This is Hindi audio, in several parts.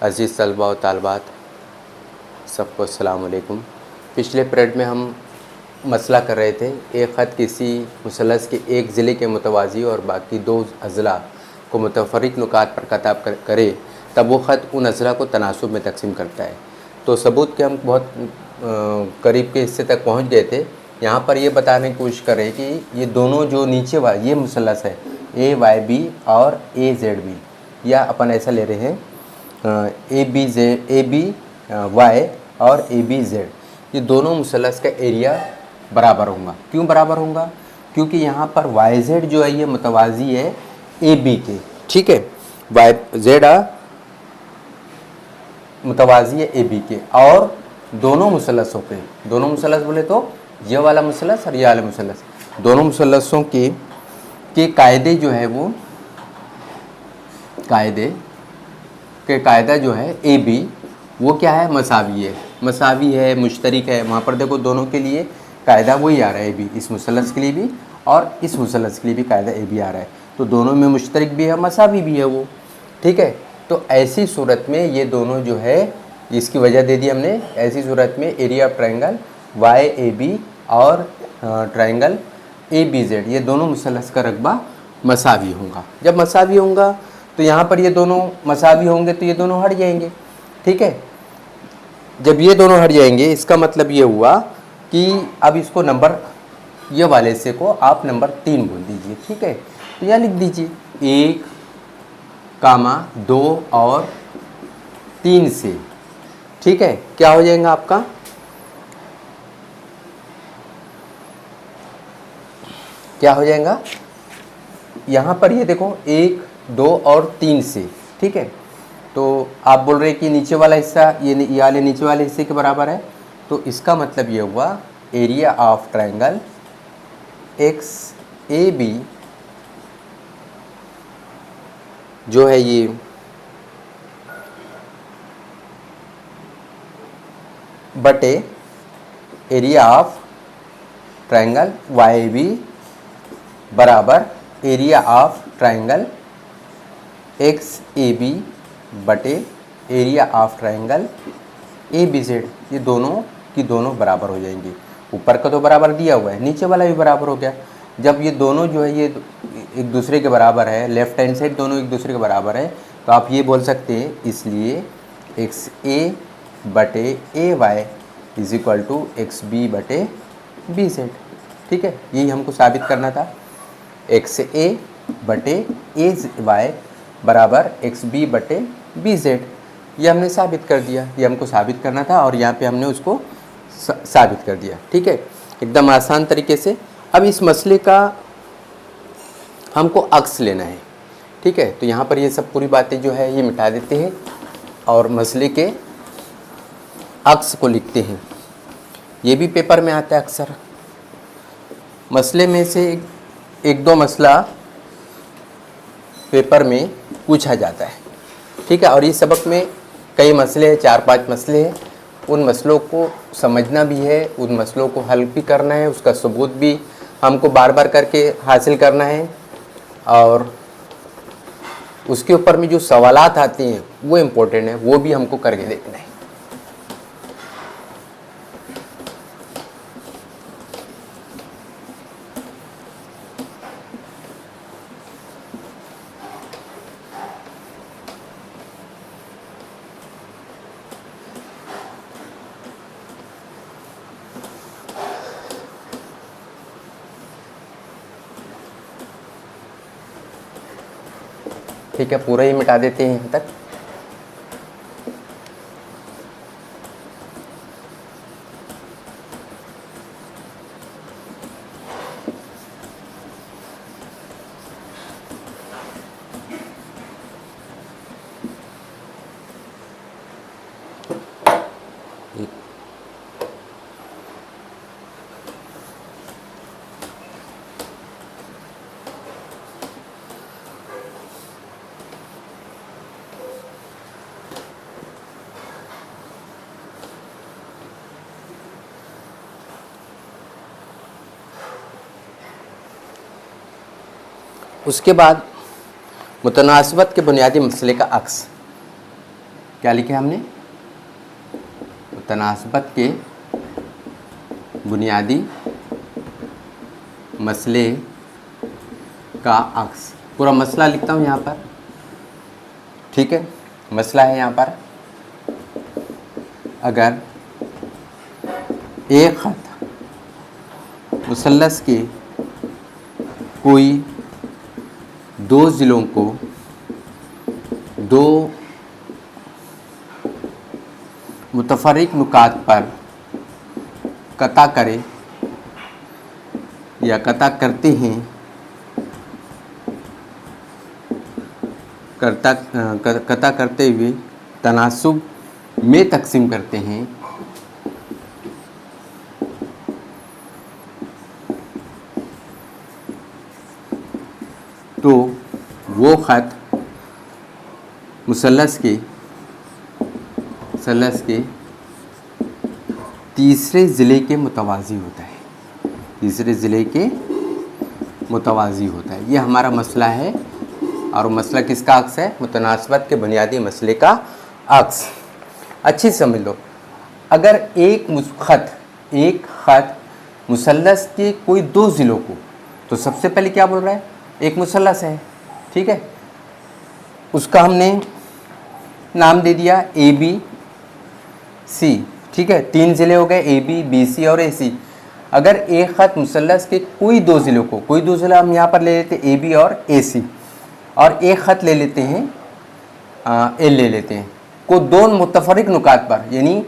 अज़ीज़ तलबा व तालबात, सबको अस्सलाम वालेकुम। पिछले पीरियड में हम मसला कर रहे थे, एक ख़त किसी मुसलस के एक ज़िले के मुतवाज़ी और बाकी दो अज़ला को मुतफ़र्रिक़ नुकात पर ख़ताब करे तब वो ख़त उन अज़ला को तनासुब में तक़सीम करता है। तो सबूत के हम बहुत करीब के हिस्से तक पहुँच गए थे। यहाँ पर ये बताने की कोशिश कर रहे हैं कि ये दोनों जो नीचे ये मुसलस है AYB और AZB, या अपन ऐसा ले रहे हैं AB Y और ABZ, ये दोनों मुसलस का एरिया बराबर होगा। क्यों बराबर होगा? क्योंकि यहाँ पर YZ जो है ये मुतवाज़ी है AB के, ठीक है। YZ मुतवाज़ी है AB के, और दोनों मुसलसों पे, दोनों मुसलस बोले तो ये वाला मुसलस और ये वाला मुसलस, दोनों मुसलसों के कायदे जो है वो कायदा जो है AB वो क्या है, मसावी है, मुश्तरिक है। वहाँ पर देखो दोनों के लिए कायदा वही आ रहा है AB, इस मुसलस के लिए भी और इस मुसलस के लिए भी कायदा AB आ रहा है। तो दोनों में मुश्तरिक भी है, मसावी भी है वो, ठीक है। तो ऐसी सूरत में ये दोनों जो है, इसकी वजह दे दी हमने, ऐसी सूरत में एरिया ऑफ ट्रायंगल YAB और ट्रायंगल ABZ, ये दोनों मुसलस का रकबा मसावी होगा। जब मसावी होगा तो यहाँ पर ये दोनों मसावी होंगे तो ये दोनों हट जाएंगे, ठीक है। जब ये दोनों हट जाएंगे इसका मतलब ये हुआ कि अब इसको नंबर, ये वाले से को आप नंबर 3 बोल दीजिए, ठीक है। तो यहाँ लिख दीजिए 1, 2 और 3 से, ठीक है। क्या हो जाएगा आपका, क्या हो जाएगा यहाँ पर, ये देखो 1, 2 और 3 से, ठीक है। तो आप बोल रहे हैं कि नीचे वाला हिस्सा ये वाले नीचे वाले हिस्से के बराबर है, तो इसका मतलब ये हुआ एरिया ऑफ ट्रायंगल XAB जो है ये बटे एरिया ऑफ ट्रायंगल YAB बराबर एरिया ऑफ ट्रायंगल XAB बटे एरिया ऑफ ट्रायंगल ABZ, ये दोनों की दोनों बराबर हो जाएंगी। ऊपर का तो बराबर दिया हुआ है, नीचे वाला भी बराबर हो गया। जब ये दोनों जो है ये एक दूसरे के बराबर है, लेफ़्ट हैंड साइड दोनों एक दूसरे के बराबर है, तो आप ये बोल सकते हैं इसलिए XA बटे AY is equal to XB बटे BZ, ठीक है। यही हमको साबित करना था, XA बटे AY बराबर XB बटे BZ, ये हमने साबित कर दिया। ये हमको साबित करना था और यहाँ पे हमने उसको साबित कर दिया, ठीक है, एकदम आसान तरीके से। अब इस मसले का हमको अक्स लेना है, ठीक है। तो यहाँ पर ये सब पूरी बातें जो है ये मिटा देते हैं और मसले के अक्स को लिखते हैं। ये भी पेपर में आता है अक्सर, मसले में से एक दो मसला पेपर में पूछा जाता है, ठीक है। और इस सबक में कई मसले हैं, 4-5 मसले हैं। उन मसलों को समझना भी है, उन मसलों को हल भी करना है, उसका सबूत भी हमको बार बार करके हासिल करना है, और उसके ऊपर में जो सवालात आते हैं वो इम्पोर्टेंट है, वो भी हमको करके देखना है। ठीक है, पूरा ही मिटा देते हैं यहाँ तक। उसके बाद मुतनासिबत के बुनियादी मसले का अक्स। क्या लिखे हमने, तनासबत के बुनियादी मसले का अक्स। पूरा मसला लिखता हूँ यहाँ पर, ठीक है। मसला है यहाँ पर, अगर एक खत मुसल्लस के कोई दो ज़िलों को दो मुतफर्रिक नुकात पर कता करे या कता करते हैं, कता करते हुए तनासुब में तकसीम करते हैं, तो वो ख़त मुसल्लस के तीसरे ज़िले के मुतवाज़ी होता है, तीसरे ज़िले के मुतवाज़ी होता है। ये हमारा मसला है, और मसला किसका अक्स है, मुतनासबत के बुनियादी मसले का अक्स। अच्छी समझ लो, अगर एक ख़त मुसल्लस के कोई दो ज़िलों को, तो सबसे पहले क्या बोल रहा है, एक मुसल्लस है, ठीक है, उसका हमने नाम दे दिया ए बी सी, ठीक है। तीन ज़िले हो गए, ए बी, बी सी और ए सी। अगर एक ख़त मुसल्लस के कोई दो ज़िलों को, कोई दो ज़िला हम यहाँ पर ले लेते हैं ए बी और ए सी, और एक ख़त ले लेते हैं एल ले लेते हैं, को दो मुतफर्रिक नुकात पर, यानी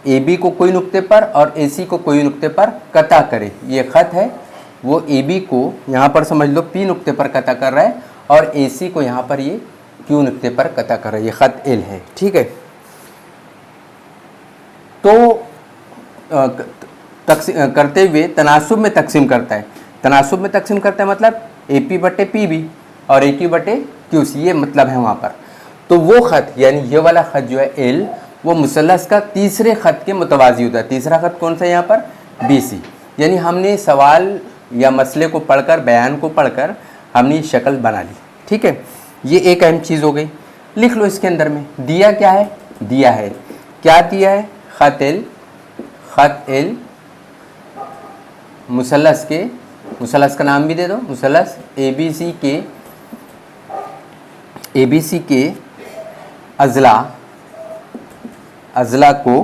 ए बी को कोई नुक्ते पर और ए सी को कोई नुक्ते पर कता करे। ये ख़त है, वो ए बी को यहाँ पर समझ लो पी नुक्ते पर कता कर रहा है, और ए सी को यहाँ पर ये क्यू नुक्ते पर कता कर रहा है, ये ख़त एल है, ठीक है। तो करते हुए तनासुब में तकसीम करता है, तनासुब में तकसीम करता है मतलब ए पी बटे पी बी और ए क्यू बटे क्यू सी, ये मतलब है वहाँ पर। तो वो ख़त यानी ये वाला ख़त जो है एल, वो मुसल्लस का तीसरे ख़त के मुतवाज़ी होता है। तीसरा ख़त कौन सा है यहाँ पर, बी सी। यानी हमने सवाल या मसले को पढ़कर, बयान को पढ़कर हमने शक्ल बना ली, ठीक है। ये एक अहम चीज़ हो गई। लिख लो इसके अंदर में दिया क्या है, दिया है क्या, दिया है ख़त एल मुसल्लस के, मुसल्लस का नाम भी दे दो, मुसल्लस ए बी सी के अज़ला को,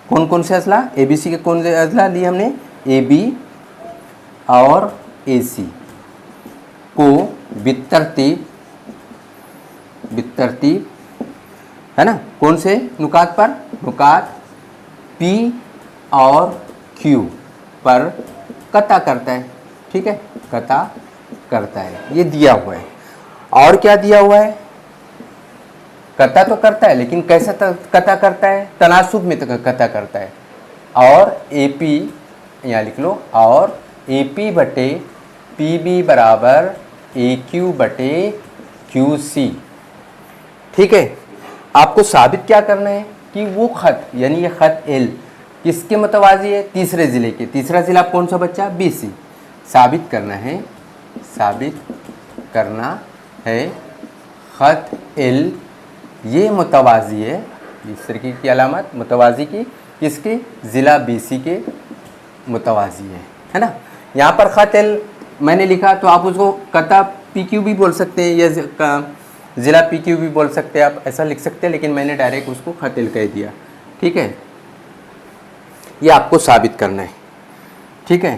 कौन कौन से अज़ला, ए बी सी के कौन से अज़ला लिए हमने, ए बी और ए सी को बितरतीब है ना, कौन से नुकात पर, नुकात पी और क्यू पर कता करता है, ठीक है, कता करता है। ये दिया हुआ है। और क्या दिया हुआ है, कता तो करता है, लेकिन कैसा कता करता है, तनासुब में कता करता है। और ए पी यहाँ लिख लो, और ए पी बटे पी बी बराबर ए क्यू बटे क्यू सी, ठीक है। आपको साबित क्या करना है कि वो ख़त यानी ये ख़त एल किसके मुतवाज़ी है, तीसरे ज़िले के। तीसरा ज़िला कौन सा बच्चा, बी सी। साबित करना है ख़त एल ये मुतवाज़ी है, इस तरीके की अलामत मुतवाज़ी की, किसके, ज़िला बी सी के मुतवाज़ी है ना। यहाँ पर ख़त एल मैंने लिखा, तो आप उसको कता पी क्यू भी बोल सकते हैं, या ज़िला पी क्यू भी बोल सकते हैं, आप ऐसा लिख सकते हैं, लेकिन मैंने डायरेक्ट उसको ख़त एल कह दिया, ठीक है। ये आपको साबित करना है, ठीक है।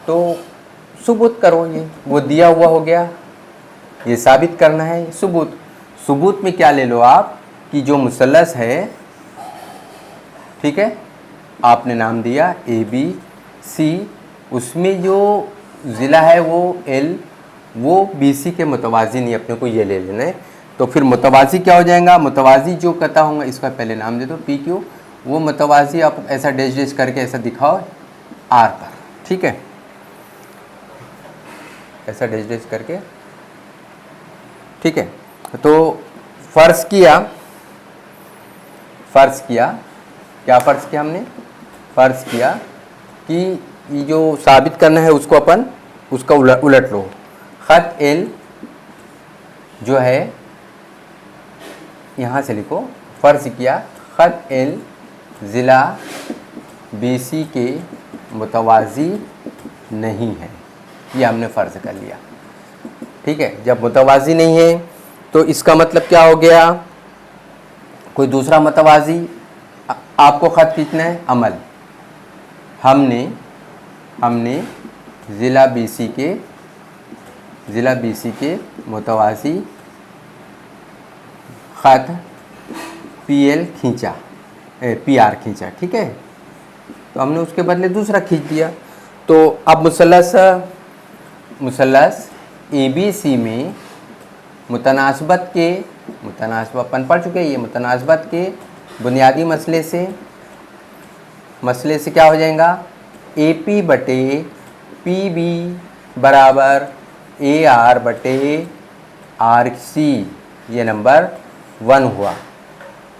तो सबूत करो, ये वो दिया हुआ हो गया, ये साबित करना है सबूत में क्या ले लो आप, कि जो मुसल्लस है, ठीक है, आपने नाम दिया ए बी सी, उसमें जो ज़िला है वो एल, वो बी सी के मुतवाज़ी नहीं, अपने को ये ले लेना है। तो फिर मुतवाज़ी क्या हो जाएगा, मुतवाज़ी जो कता होगा, इसका पहले नाम दे दो पी क्यू, वो मुतवाज़ी आप ऐसा डैश डैश करके ऐसा दिखाओ आर पर, ठीक है, ऐसा डैश डैश करके, ठीक है। तो फ़र्ज़ किया, क्या फ़र्ज़ किया हमने, फ़र्ज़ किया कि ये जो साबित करना है उसको अपन उसका उलट लो। ख़त एल जो है यहाँ से लिखो, फ़र्ज़ किया ख़त एल ज़िला BC के मुतवाज़ी नहीं है, ये हमने फ़र्ज़ कर लिया। ठीक है, जब मुतवाज़ी नहीं है तो इसका मतलब क्या हो गया, कोई दूसरा मुतवाज़ी आपको ख़त खींचना है। अमल हमने ज़िला BC के मुतवाज़ी ख़त PR खींचा। ठीक है, तो हमने उसके बदले दूसरा खींच दिया। तो अब मुसल्लस ABC में मुतनासबत अपन पढ़ चुके हैं, ये मुतनासबत के बुनियादी मसले से क्या हो जाएगा, AP बटे PB बराबर AR बटे RC, ये नंबर 1 हुआ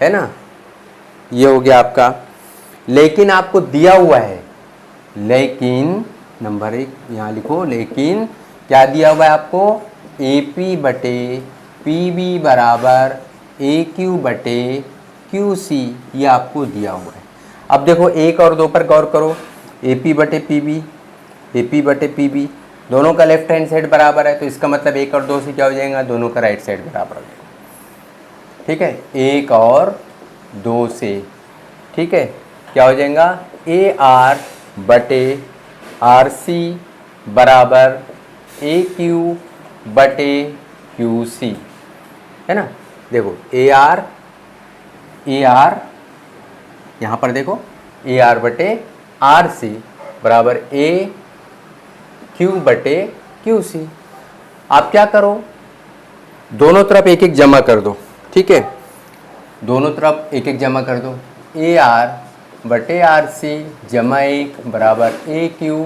है ना, ये हो गया आपका। लेकिन आपको दिया हुआ है, लेकिन नंबर 1 यहाँ लिखो, लेकिन क्या दिया हुआ है आपको, AP बटे PB बराबर AQ बटे QC, ये आपको दिया हुआ है। अब देखो 1 और 2 पर गौर करो, AP बटे PB दोनों का लेफ्ट हैंड साइड बराबर है, तो इसका मतलब 1 और 2 से क्या हो जाएगा, दोनों का राइट साइड बराबर हो जाएगा। ठीक है, 1 और 2 से, ठीक है, क्या हो जाएगा, AR बटे RC बराबर AQ बटे QC, है ना। देखो AR यहाँ पर देखो, AR बटे RC बराबर AQ बटे QC। आप क्या करो, दोनों तरफ एक एक जमा कर दो। ठीक है, दोनों तरफ एक एक जमा कर दो। AR बटे RC जमा 1 बराबर AQ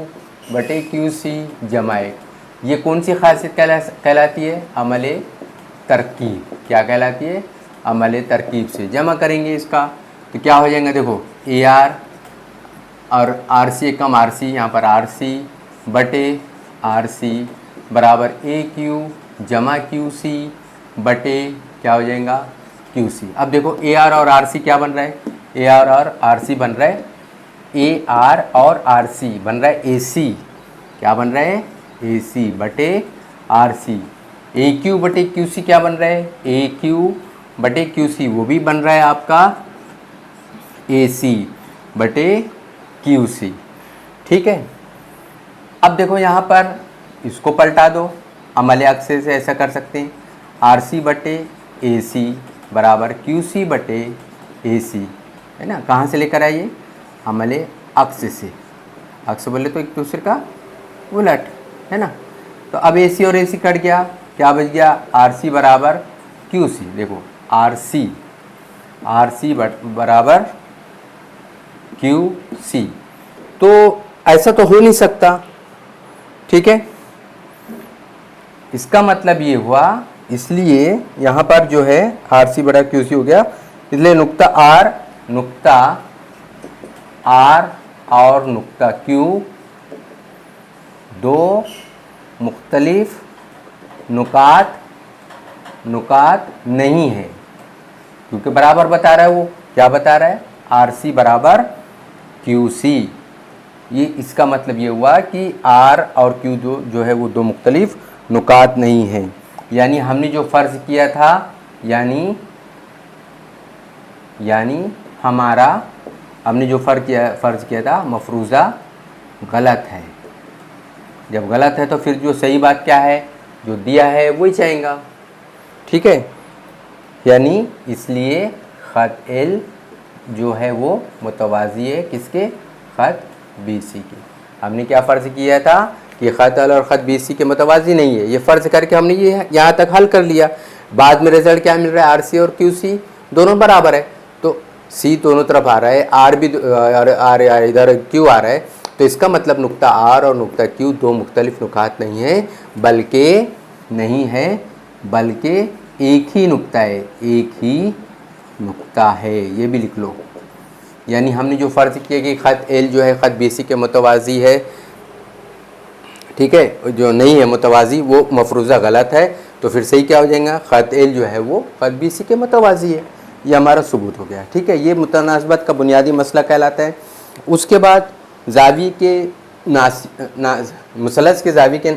बटे QC जमा 1। ये कौन सी खासियत कहलाती है, अमले तरकीब। क्या कहलाती है, अमले तरकीब से जमा करेंगे इसका, तो क्या हो जाएगा, देखो AR और RC कम RC, यहाँ पर RC बटे RC बराबर AQ जमा QC बटे क्या हो जाएगा, QC। अब देखो AR और RC क्या बन रहा है, AR और RC बन रहा है, AR और RC बन रहा है AC, क्या बन रहा है, AC बटे RC। AQ बटे QC क्या बन रहा है, AQ बटे QC, वो भी बन रहा है आपका AC बटे QC। ठीक है, अब देखो यहाँ पर इसको पलटा दो, अमल अक्से से ऐसा कर सकते हैं, RC बटे AC बराबर QC बटे AC, है ना। कहाँ से लेकर आइए, अमले अक्स से, अक्स बोले तो एक दूसरे का उलट, है ना। तो अब AC और AC कट गया, क्या बच गया, RC बराबर QC। देखो RC बराबर QC, तो ऐसा तो हो नहीं सकता। ठीक है, इसका मतलब ये हुआ, इसलिए यहाँ पर जो है RC बड़ा QC हो गया, इसलिए नुक्ता R और नुक्ता Q दो मुख्तलिफ नुकात नहीं है, क्योंकि बराबर बता रहा है। वो क्या बता रहा है, RC बराबर QC। ये इसका मतलब ये हुआ कि R और Q जो है वो दो मुख्तलिफ नुकात नहीं हैं। यानी हमने जो फ़र्ज़ किया था, यानी हमने जो फ़र्ज़ किया था मफरूज़ा गलत है। जब गलत है तो फिर जो सही बात क्या है, जो दिया है वही चाहेगा। ठीक है, यानी इसलिए ख़त एल जो है वो मुतवाज़ी है किसके, ख़त BC के। हमने क्या फ़र्ज़ किया था कि ख़त एल और ख़त BC के मुतवाज़ी नहीं है, ये फ़र्ज़ करके हमने ये यहाँ तक हल कर लिया। बाद में रिज़ल्ट क्या मिल रहा है, RC और QC दोनों बराबर है, तो C दोनों तरफ आ रहा है, R भी R इधर Q आ रहा है, तो इसका मतलब नुक्ता R और नुक्ता Q दो मुख्तलिफ नुकात नहीं है, बल्कि एक ही नुक्ता है, एक ही नुक्ता है। ये भी लिख लो। यानी हमने जो फ़र्ज़ किया कि ख़त एल जो है ख़त BC के मुतवाज़ी है, ठीक है, जो नहीं है मुतवाज़ी वो मफरूज़ा गलत है, तो फिर सही क्या हो जाएगा, ख़त एल जो है वो ख़त बी सी के मतवाज़ी है। ये हमारा सबूत हो गया। ठीक है, ये मुतनासबत का बुनियादी मसला कहलाता है। उसके बाद ज़ावी के मुसलस के ज़ावी के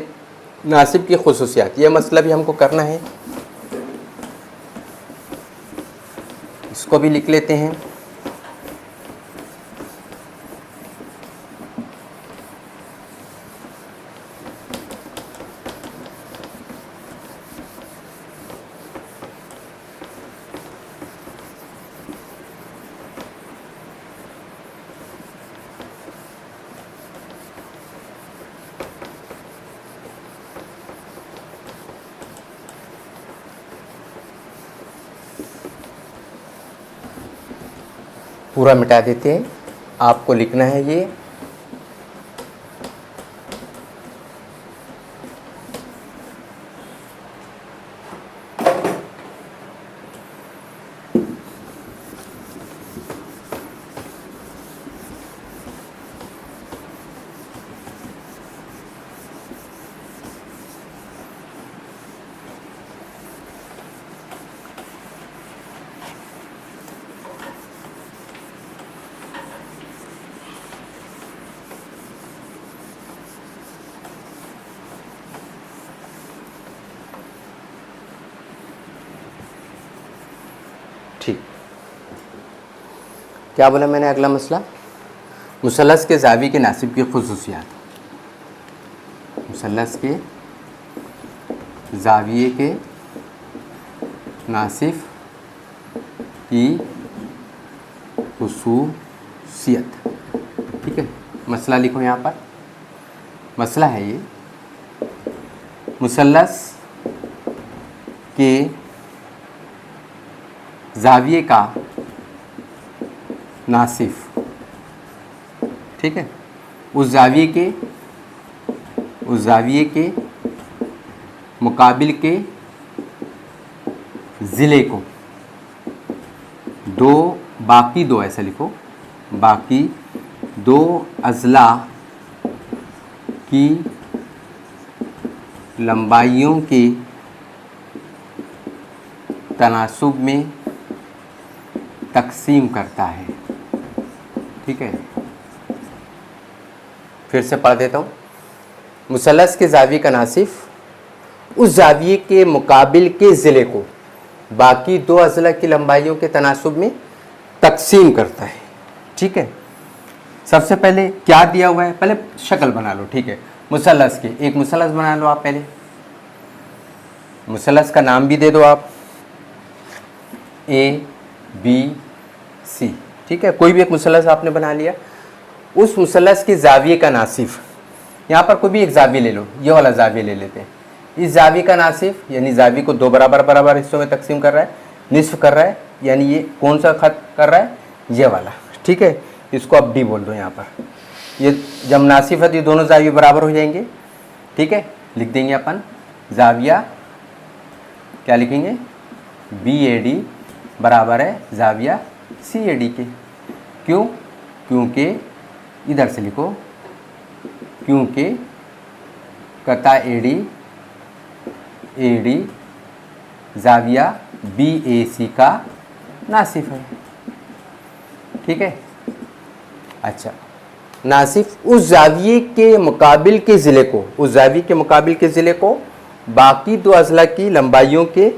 नासिब की खुसूसियात, ये मसला भी हमको करना है, इसको भी लिख लेते हैं। पूरा मिटा देते हैं, आपको लिखना है ये ठीक। क्या बोला मैंने, अगला मसला मुसलस के ज़ावी के नासिब की खुसूसियात। मुसलस के ज़ाविये के नासिब की खुसूसियत। ठीक है, मसला लिखो यहाँ पर। मसला है ये, मुसलस के ज़ाविये का नासिफ, ठीक है, उस ज़ाविये के मुकाबिल के ज़िले को बाकी दो ऐसा लिखो, बाकी दो अज़ला की लंबाइयों के तनासुब में तकसीम करता है। ठीक है, फिर से पढ़ देता हूँ। मुसलस के ज़ाविये का नासिफ उस ज़ाविये के मुकाबिल के ज़िले को बाकी दो अज़ला की लंबाइयों के तनासुब में तकसीम करता है। ठीक है, सबसे पहले क्या दिया हुआ है, पहले शक्ल बना लो। ठीक है, मुसलस के एक मुसलस बना लो आप। पहले मुसलस का नाम भी दे दो आप, ए बी सी। ठीक है, कोई भी एक मुसलस आपने बना लिया। उस मुसलस के ज़ाविये का नासिफ, यहाँ पर कोई भी एक ज़ाविया ले लो, ये वाला ज़ाविया ले लेते हैं। इस ज़ाविये का नासिफ यानी ज़ाविये को दो बराबर हिस्सों में तकसीम कर रहा है, निस्फ कर रहा है, यानी ये कौन सा खत कर रहा है, ये वाला। ठीक है, इसको अब डी बोल दो यहाँ पर। ये जब नासिफ है तो ये दोनों ज़ाविये बराबर हो जाएंगे। ठीक है, लिख देंगे अपन ज़ाविया, क्या लिखेंगे, बी ए डी बराबर है ज़ाविया सी ए डी के। क्यों, क्योंकि इधर से लिखो, क्योंकि कता ए डी ज़ाविया बी ए सी का नासिफ है। ठीक है, अच्छा, नासिफ उस ज़ाविये के मुकाबिल के ज़िले को, उस ज़ाविये के मुकाबिल के ज़िले को बाकी दो अज़ला की लंबाइयों के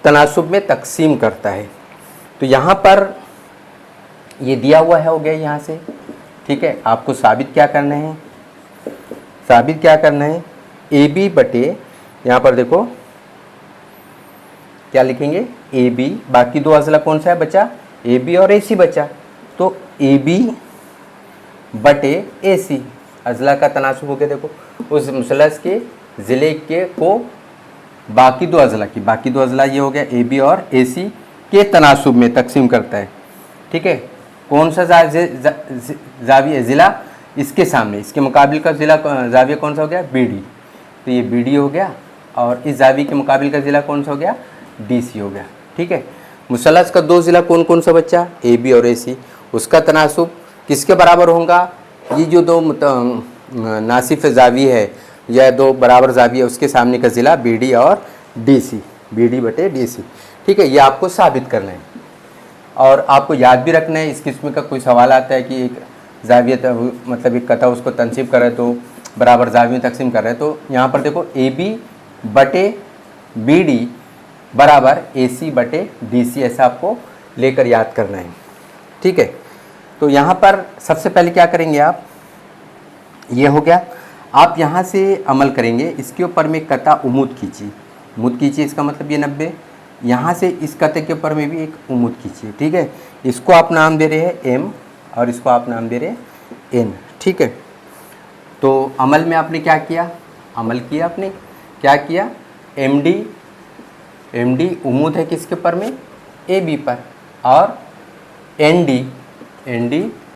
तनासुब में तकसीम करता है। तो यहाँ पर ये दिया हुआ है, हो गया यहाँ से। ठीक है, आपको साबित क्या करना है, साबित क्या करना है, ए बी बटे, यहाँ पर देखो क्या लिखेंगे, ए बी, बाकी दो अज़ला कौन सा है बचा, ए बी और ए सी बचा, तो ए बी बटे ए सी, अज़ला का तनासुब हो गया। देखो उस मुसलस के ज़िले के को बाकी दो अज़ला की, बाकी दो अज़ला ये हो गया ए बी और ए सी के तनासुब में तकसीम करता है। ठीक है, कौन सा ज़ाविया ज़िला, इसके सामने, इसके मुकाबिल का ज़िला ज़ाविया कौन सा हो गया, बी डी, तो ये बी डी हो गया, और इस ज़ाविये के मुकाबिल का ज़िला कौन सा हो गया, डी सी हो गया। ठीक है, मुसलस का दो ज़िला कौन कौन सा बच्चा, ए बी और ए सी, उसका तनासुब किसके बराबर होगा, ये जो दो नासिफ ज़ाविये है या दो बराबर ज़ाविया, उसके सामने का ज़िला बी डी और डी सी, बी डी बटे डी सी। ठीक है, ये आपको साबित करना है और आपको याद भी रखना है। इस किस्म का कोई सवाल आता है कि एक जाविया मतलब एक कथा उसको तनसीब कर रहे तो बराबर जावियों में तकसीम कर रहे हैं, तो यहाँ पर देखो ए बी बटे बी डी बराबर ए सी बटे डी सी, ऐसा आपको लेकर याद करना है। ठीक है, तो यहाँ पर सबसे पहले क्या करेंगे आप, ये हो गया। आप यहाँ से अमल करेंगे, इसके ऊपर में कता उमूद कीजिए, उमूद कीजिए, इसका मतलब ये 90। यहाँ से इस कते के ऊपर में भी एक उमूद कीजिए। ठीक है, इसको आप नाम दे रहे हैं एम और इसको आप नाम दे रहे हैं एन। ठीक है, तो अमल में आपने क्या किया, अमल किया आपने क्या किया, एम डी उमूद है किसके ऊपर में, ए बी पर, और एन डी